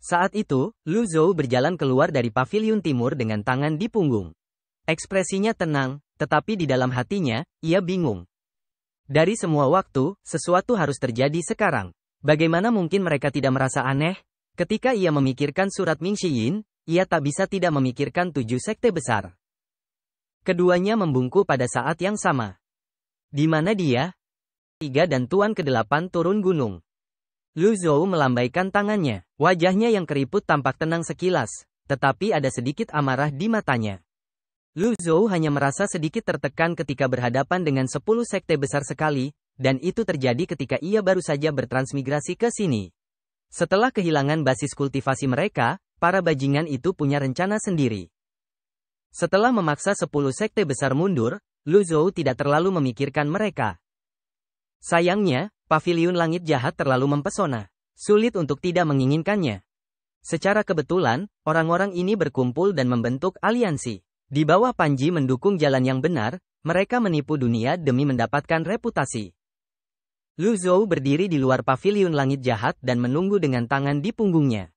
Saat itu, Lu Zhou berjalan keluar dari paviliun timur dengan tangan di punggung. Ekspresinya tenang, tetapi di dalam hatinya, ia bingung. Dari semua waktu, sesuatu harus terjadi sekarang. Bagaimana mungkin mereka tidak merasa aneh? Ketika ia memikirkan surat Ming Xiyin, ia tak bisa tidak memikirkan 7 sekte besar. Keduanya membungkuk pada saat yang sama. Di mana dia? 3 dan Tuan ke-8 turun gunung. Lu Zhou melambaikan tangannya. Wajahnya yang keriput tampak tenang sekilas, tetapi ada sedikit amarah di matanya. Lu Zhou hanya merasa sedikit tertekan ketika berhadapan dengan 10 sekte besar sekali, dan itu terjadi ketika ia baru saja bertransmigrasi ke sini. Setelah kehilangan basis kultivasi mereka, para bajingan itu punya rencana sendiri. Setelah memaksa 10 sekte besar mundur, Lu Zhou tidak terlalu memikirkan mereka. Sayangnya, paviliun langit jahat terlalu mempesona. Sulit untuk tidak menginginkannya. Secara kebetulan, orang-orang ini berkumpul dan membentuk aliansi. Di bawah Panji mendukung jalan yang benar, mereka menipu dunia demi mendapatkan reputasi. Lu Zhou berdiri di luar paviliun langit jahat dan menunggu dengan tangan di punggungnya.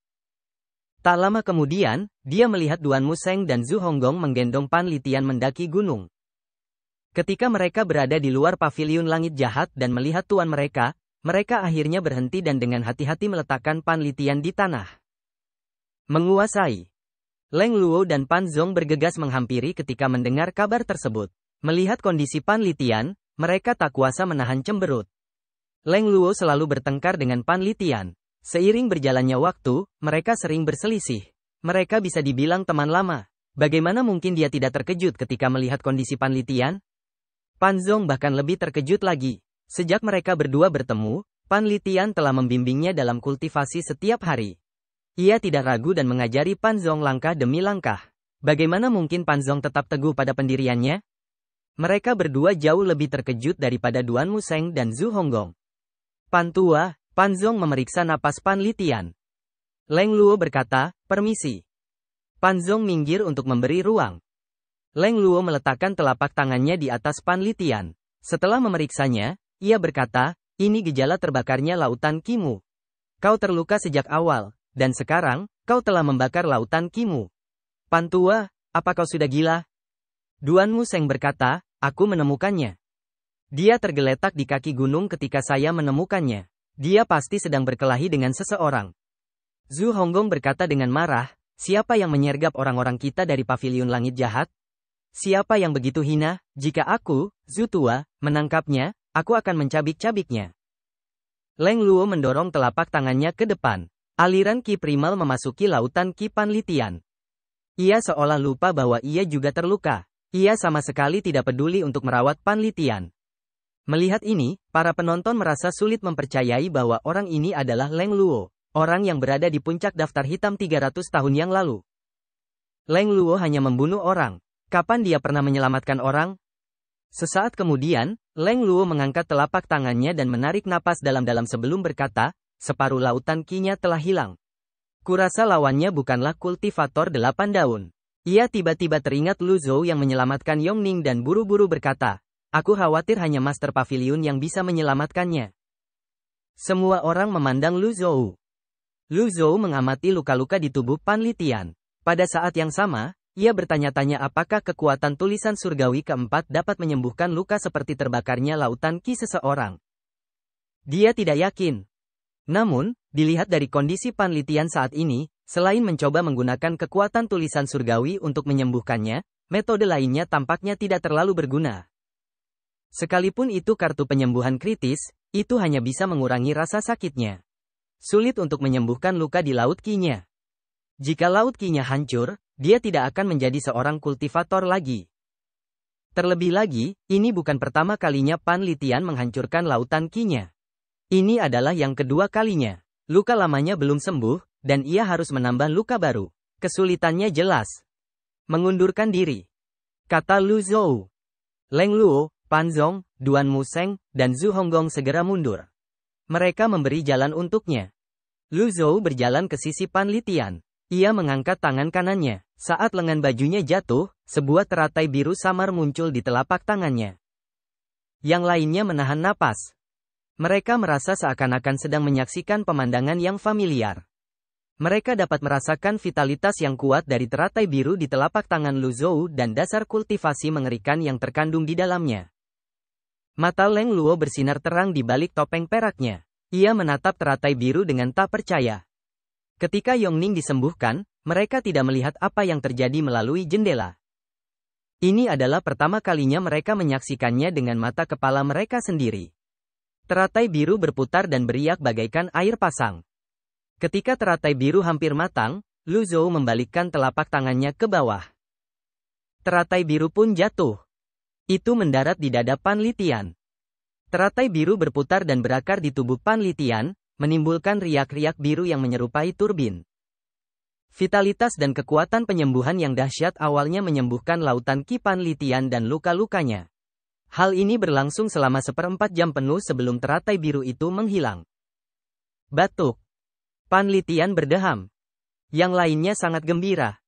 Tak lama kemudian, dia melihat Duan Museng dan Zhu Honggong menggendong Pan Litian mendaki gunung. Ketika mereka berada di luar paviliun langit jahat dan melihat tuan mereka, mereka akhirnya berhenti dan dengan hati-hati meletakkan Pan Litian di tanah. Menguasai. Leng Luo dan Pan Zong bergegas menghampiri ketika mendengar kabar tersebut. Melihat kondisi Pan Litian, mereka tak kuasa menahan cemberut. Leng Luo selalu bertengkar dengan Pan Litian. Seiring berjalannya waktu, mereka sering berselisih. Mereka bisa dibilang teman lama. Bagaimana mungkin dia tidak terkejut ketika melihat kondisi Pan Litian? Pan Zong bahkan lebih terkejut lagi. Sejak mereka berdua bertemu, Pan Litian telah membimbingnya dalam kultivasi setiap hari. Ia tidak ragu dan mengajari Pan Zong langkah demi langkah. Bagaimana mungkin Pan Zong tetap teguh pada pendiriannya? Mereka berdua jauh lebih terkejut daripada Duan Museng dan Zhu Honggong. Pan tua, Pan Zong memeriksa napas Pan Litian. Leng Luo berkata, "Permisi." Pan Zong minggir untuk memberi ruang. Leng Luo meletakkan telapak tangannya di atas Pan Litian. Setelah memeriksanya, ia berkata, "Ini gejala terbakarnya lautan Qimu. Kau terluka sejak awal, dan sekarang, kau telah membakar lautan Qimu. Pan tua, apa kau sudah gila?" Duan Museng berkata, "Aku menemukannya. Dia tergeletak di kaki gunung ketika saya menemukannya. Dia pasti sedang berkelahi dengan seseorang." Zhu Honggong berkata dengan marah, "Siapa yang menyergap orang-orang kita dari paviliun langit jahat? Siapa yang begitu hina? Jika aku, Zhu tua, menangkapnya, aku akan mencabik-cabiknya." Leng Luo mendorong telapak tangannya ke depan. Aliran Qi primal memasuki lautan Qi Pan Litian. Ia seolah lupa bahwa ia juga terluka. Ia sama sekali tidak peduli untuk merawat Pan Litian. Melihat ini, para penonton merasa sulit mempercayai bahwa orang ini adalah Leng Luo, orang yang berada di puncak daftar hitam 300 tahun yang lalu. Leng Luo hanya membunuh orang. Kapan dia pernah menyelamatkan orang? Sesaat kemudian, Leng Luo mengangkat telapak tangannya dan menarik napas dalam-dalam sebelum berkata, "Separuh lautan Qi-nya telah hilang. Kurasa lawannya bukanlah kultivator 8 daun." Ia tiba-tiba teringat Lu Zhou yang menyelamatkan Yongning dan buru-buru berkata, "Aku khawatir hanya Master Pavilion yang bisa menyelamatkannya." Semua orang memandang Lu Zhou. Lu Zhou mengamati luka-luka di tubuh Pan Litian. Pada saat yang sama, ia bertanya-tanya apakah kekuatan tulisan surgawi keempat dapat menyembuhkan luka seperti terbakarnya lautan Qi seseorang. Dia tidak yakin. Namun, dilihat dari kondisi Pan Litian saat ini, selain mencoba menggunakan kekuatan tulisan surgawi untuk menyembuhkannya, metode lainnya tampaknya tidak terlalu berguna. Sekalipun itu kartu penyembuhan kritis, itu hanya bisa mengurangi rasa sakitnya. Sulit untuk menyembuhkan luka di laut Qi-nya. Jika laut Qi-nya hancur, dia tidak akan menjadi seorang kultivator lagi. Terlebih lagi, ini bukan pertama kalinya Pan Litian menghancurkan lautan Qi-nya. Ini adalah yang kedua kalinya. Luka lamanya belum sembuh, dan ia harus menambah luka baru. Kesulitannya jelas. Mengundurkan diri, kata Lu Zhou. Leng Luo, Pan Zong, Duan Museng, dan Zhu Honggong segera mundur. Mereka memberi jalan untuknya. Lu Zhou berjalan ke sisi Pan Litian. Ia mengangkat tangan kanannya. Saat lengan bajunya jatuh, sebuah teratai biru samar muncul di telapak tangannya. Yang lainnya menahan napas. Mereka merasa seakan-akan sedang menyaksikan pemandangan yang familiar. Mereka dapat merasakan vitalitas yang kuat dari teratai biru di telapak tangan Lu Zhou dan dasar kultivasi mengerikan yang terkandung di dalamnya. Mata Leng Luo bersinar terang di balik topeng peraknya. Ia menatap teratai biru dengan tak percaya. Ketika Yongning disembuhkan, mereka tidak melihat apa yang terjadi melalui jendela. Ini adalah pertama kalinya mereka menyaksikannya dengan mata kepala mereka sendiri. Teratai biru berputar dan beriak bagaikan air pasang. Ketika teratai biru hampir matang, Lu Zhou membalikkan telapak tangannya ke bawah. Teratai biru pun jatuh. Itu mendarat di dada Pan Litian. Teratai biru berputar dan berakar di tubuh Pan Litian, menimbulkan riak-riak biru yang menyerupai turbin. Vitalitas dan kekuatan penyembuhan yang dahsyat awalnya menyembuhkan lautan Ki Pan Litian dan luka-lukanya. Hal ini berlangsung selama 1/4 jam penuh sebelum teratai biru itu menghilang. Batuk. Pan Litian berdeham. Yang lainnya sangat gembira.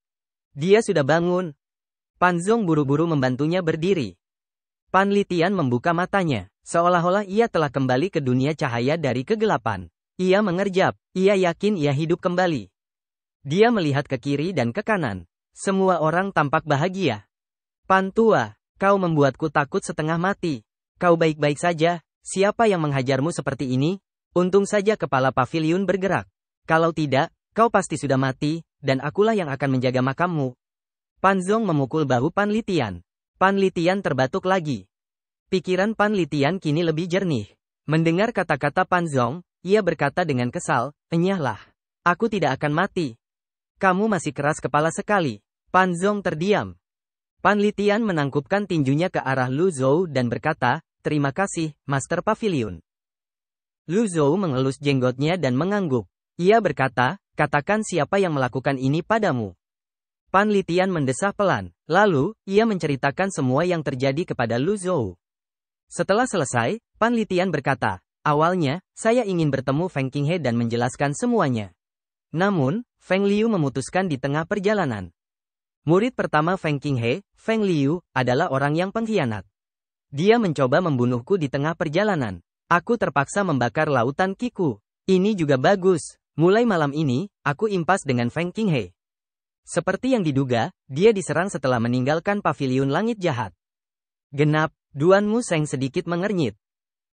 Dia sudah bangun. Pan Zong buru-buru membantunya berdiri. Pan Litian membuka matanya, seolah-olah ia telah kembali ke dunia cahaya dari kegelapan. Ia mengerjap, ia yakin ia hidup kembali. Dia melihat ke kiri dan ke kanan. Semua orang tampak bahagia. Pan tua, kau membuatku takut setengah mati. Kau baik-baik saja, siapa yang menghajarmu seperti ini? Untung saja kepala paviliun bergerak. Kalau tidak, kau pasti sudah mati, dan akulah yang akan menjaga makammu. Pan Zong memukul bahu Pan Litian. Pan Litian terbatuk lagi. Pikiran Pan Litian kini lebih jernih. Mendengar kata-kata Pan Zong, ia berkata dengan kesal, "Enyahlah. Aku tidak akan mati. Kamu masih keras kepala sekali." Pan Zong terdiam. Pan Litian menangkupkan tinjunya ke arah Lu Zhou dan berkata, "Terima kasih, Master Pavilion." Lu Zhou mengelus jenggotnya dan mengangguk. Ia berkata, "Katakan siapa yang melakukan ini padamu." Pan Litian mendesah pelan. Lalu, ia menceritakan semua yang terjadi kepada Lu Zhou. Setelah selesai, Pan Litian berkata, "Awalnya, saya ingin bertemu Feng Qinghe dan menjelaskan semuanya. Namun, Feng Liu memutuskan di tengah perjalanan. Murid pertama Feng Qinghe, Feng Liu, adalah orang yang pengkhianat. Dia mencoba membunuhku di tengah perjalanan. Aku terpaksa membakar lautan Kiku. Ini juga bagus. Mulai malam ini, aku impas dengan Feng Qinghe." Seperti yang diduga, dia diserang setelah meninggalkan paviliun langit jahat. Genap, Duan Mu Seng sedikit mengernyit.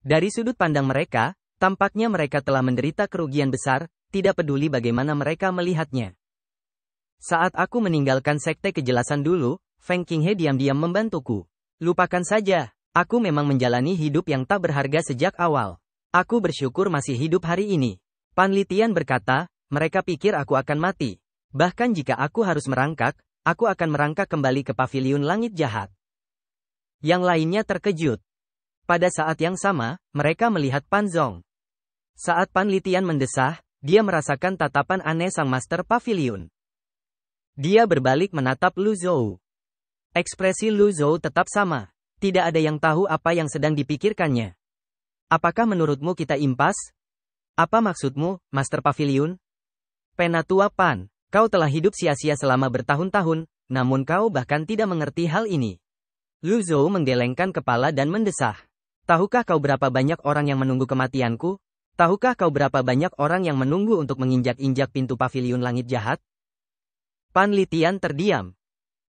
Dari sudut pandang mereka, tampaknya mereka telah menderita kerugian besar, tidak peduli bagaimana mereka melihatnya. Saat aku meninggalkan sekte kejelasan dulu, Feng Qinghe diam-diam membantuku. Lupakan saja, aku memang menjalani hidup yang tak berharga sejak awal. Aku bersyukur masih hidup hari ini. Pan Litian berkata, "Mereka pikir aku akan mati. Bahkan jika aku harus merangkak, aku akan merangkak kembali ke paviliun langit jahat." Yang lainnya terkejut. Pada saat yang sama, mereka melihat Pan Zong. Saat Pan Litian mendesah, dia merasakan tatapan aneh sang Master Pavilion. Dia berbalik menatap Lu Zhou. Ekspresi Lu Zhou tetap sama. Tidak ada yang tahu apa yang sedang dipikirkannya. "Apakah menurutmu kita impas? Apa maksudmu, Master Pavilion?" "Penatua Pan, kau telah hidup sia-sia selama bertahun-tahun, namun kau bahkan tidak mengerti hal ini." Lu Zhou menggelengkan kepala dan mendesah. "Tahukah kau berapa banyak orang yang menunggu kematianku? Tahukah kau berapa banyak orang yang menunggu untuk menginjak-injak pintu paviliun langit jahat?" Pan Litian terdiam.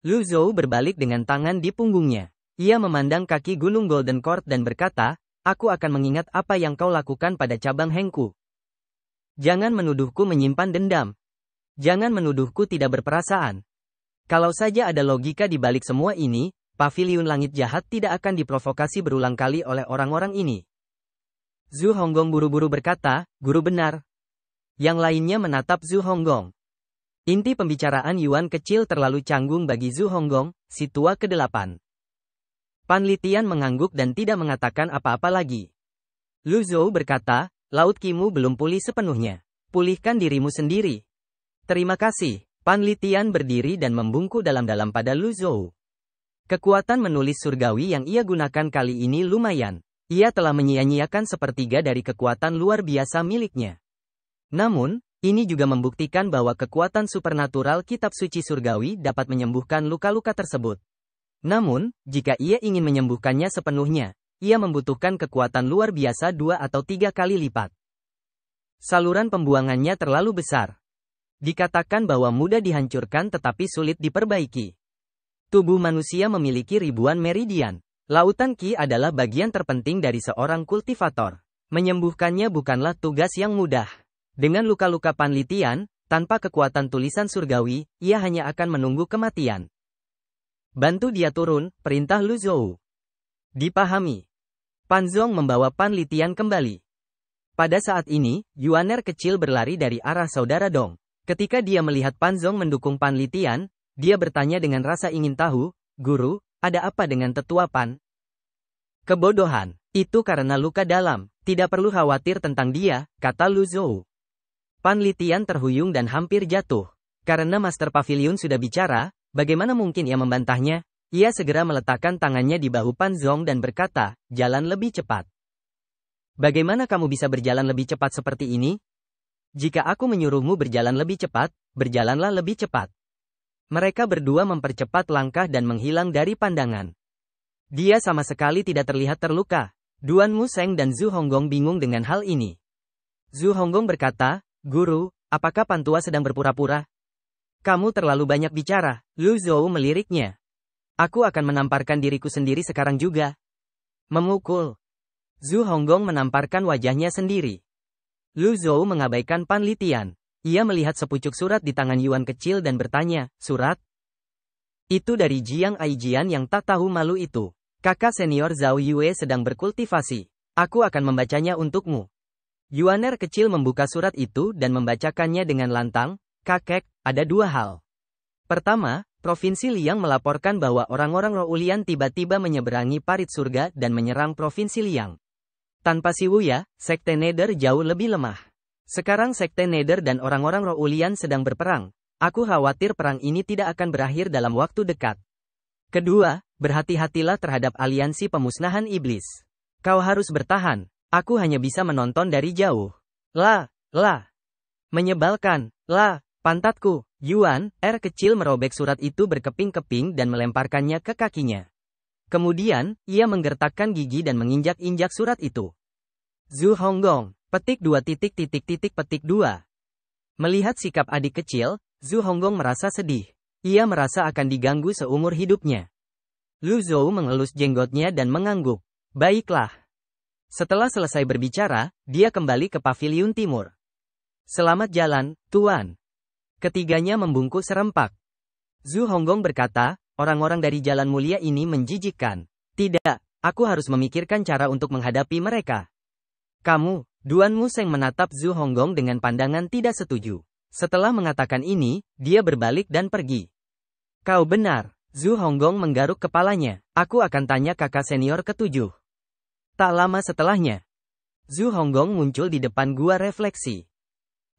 Lu Zhou berbalik dengan tangan di punggungnya. Ia memandang kaki gunung Golden Court dan berkata, "Aku akan mengingat apa yang kau lakukan pada cabang Hengku. Jangan menuduhku menyimpan dendam. Jangan menuduhku tidak berperasaan. Kalau saja ada logika di balik semua ini, paviliun langit jahat tidak akan diprovokasi berulang kali oleh orang-orang ini." Zhu Honggong buru-buru berkata, "Guru benar." Yang lainnya menatap Zhu Honggong. Inti pembicaraan Yuan kecil terlalu canggung bagi Zhu Honggong, si tua ke-8. Pan Litian mengangguk dan tidak mengatakan apa-apa lagi. Lu Zhou berkata, "Laut Kimu belum pulih sepenuhnya. Pulihkan dirimu sendiri." "Terima kasih." Pan Litian berdiri dan membungkuk dalam-dalam pada Lu Zhou. Kekuatan menulis surgawi yang ia gunakan kali ini lumayan. Ia telah menyia-nyiakan sepertiga dari kekuatan luar biasa miliknya. Namun, ini juga membuktikan bahwa kekuatan supernatural kitab suci surgawi dapat menyembuhkan luka-luka tersebut. Namun, jika ia ingin menyembuhkannya sepenuhnya, ia membutuhkan kekuatan luar biasa 2 atau 3 kali lipat. Saluran pembuangannya terlalu besar. Dikatakan bahwa mudah dihancurkan tetapi sulit diperbaiki. Tubuh manusia memiliki ribuan meridian. Lautan Qi adalah bagian terpenting dari seorang kultivator. Menyembuhkannya bukanlah tugas yang mudah. Dengan luka-luka Pan Litian, tanpa kekuatan tulisan surgawi, ia hanya akan menunggu kematian. Bantu dia turun, perintah Lu Zhou. Dipahami. Pan Zong membawa Pan Litian kembali. Pada saat ini, Yuaner kecil berlari dari arah saudara Dong. Ketika dia melihat Pan Zong mendukung Pan Litian, dia bertanya dengan rasa ingin tahu, "Guru, ada apa dengan tetua Pan?" "Kebodohan. Itu karena luka dalam. Tidak perlu khawatir tentang dia," kata Lu Zhou. Pan Litian terhuyung dan hampir jatuh. Karena Master Pavilion sudah bicara, bagaimana mungkin ia membantahnya? Ia segera meletakkan tangannya di bahu Pan Zong dan berkata, "Jalan lebih cepat." "Bagaimana kamu bisa berjalan lebih cepat seperti ini?" "Jika aku menyuruhmu berjalan lebih cepat, berjalanlah lebih cepat." Mereka berdua mempercepat langkah dan menghilang dari pandangan. Dia sama sekali tidak terlihat terluka. Duan Museng dan Zhu Honggong bingung dengan hal ini. Zhu Honggong berkata, "Guru, apakah Pan Tua sedang berpura-pura?" "Kamu terlalu banyak bicara." Lu Zhou meliriknya. "Aku akan menamparkan diriku sendiri sekarang juga." Memukul. Zhu Honggong menamparkan wajahnya sendiri. Lu Zhou mengabaikan Pan Litian. Ia melihat sepucuk surat di tangan Yuan kecil dan bertanya, "Surat? Itu dari Jiang Aijian yang tak tahu malu itu. Kakak senior Zhao Yue sedang berkultivasi. Aku akan membacanya untukmu." Yuaner kecil membuka surat itu dan membacakannya dengan lantang, "Kakek, ada dua hal. Pertama, Provinsi Liang melaporkan bahwa orang-orang Roulian tiba-tiba menyeberangi parit surga dan menyerang Provinsi Liang. Tanpa Si Wuya, Sekte Nether jauh lebih lemah. Sekarang Sekte Nether dan orang-orang Roulian sedang berperang. Aku khawatir perang ini tidak akan berakhir dalam waktu dekat. Kedua, berhati-hatilah terhadap aliansi pemusnahan iblis. Kau harus bertahan. Aku hanya bisa menonton dari jauh." "Lah. Menyebalkan. Lah, pantatku." Yuan kecil merobek surat itu berkeping-keping dan melemparkannya ke kakinya. Kemudian, ia menggertakkan gigi dan menginjak-injak surat itu. Zhu Honggong, petik 2. Melihat sikap adik kecil, Zhu Honggong merasa sedih. Ia merasa akan diganggu seumur hidupnya. Lu Zhou mengelus jenggotnya dan mengangguk. "Baiklah." Setelah selesai berbicara, dia kembali ke Paviliun Timur. "Selamat jalan, Tuan." Ketiganya membungkuk serempak. Zhu Honggong berkata, "Orang-orang dari Jalan Mulia ini menjijikkan. Tidak, aku harus memikirkan cara untuk menghadapi mereka." "Kamu," Duan Museng menatap Zhu Honggong dengan pandangan tidak setuju. Setelah mengatakan ini, dia berbalik dan pergi. "Kau benar." Zhu Honggong menggaruk kepalanya. "Aku akan tanya kakak senior ketujuh." Tak lama setelahnya, Zhu Honggong muncul di depan gua refleksi.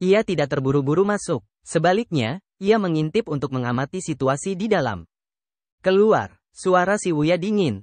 Ia tidak terburu-buru masuk. Sebaliknya, ia mengintip untuk mengamati situasi di dalam. Keluar, suara Si Wuya dingin.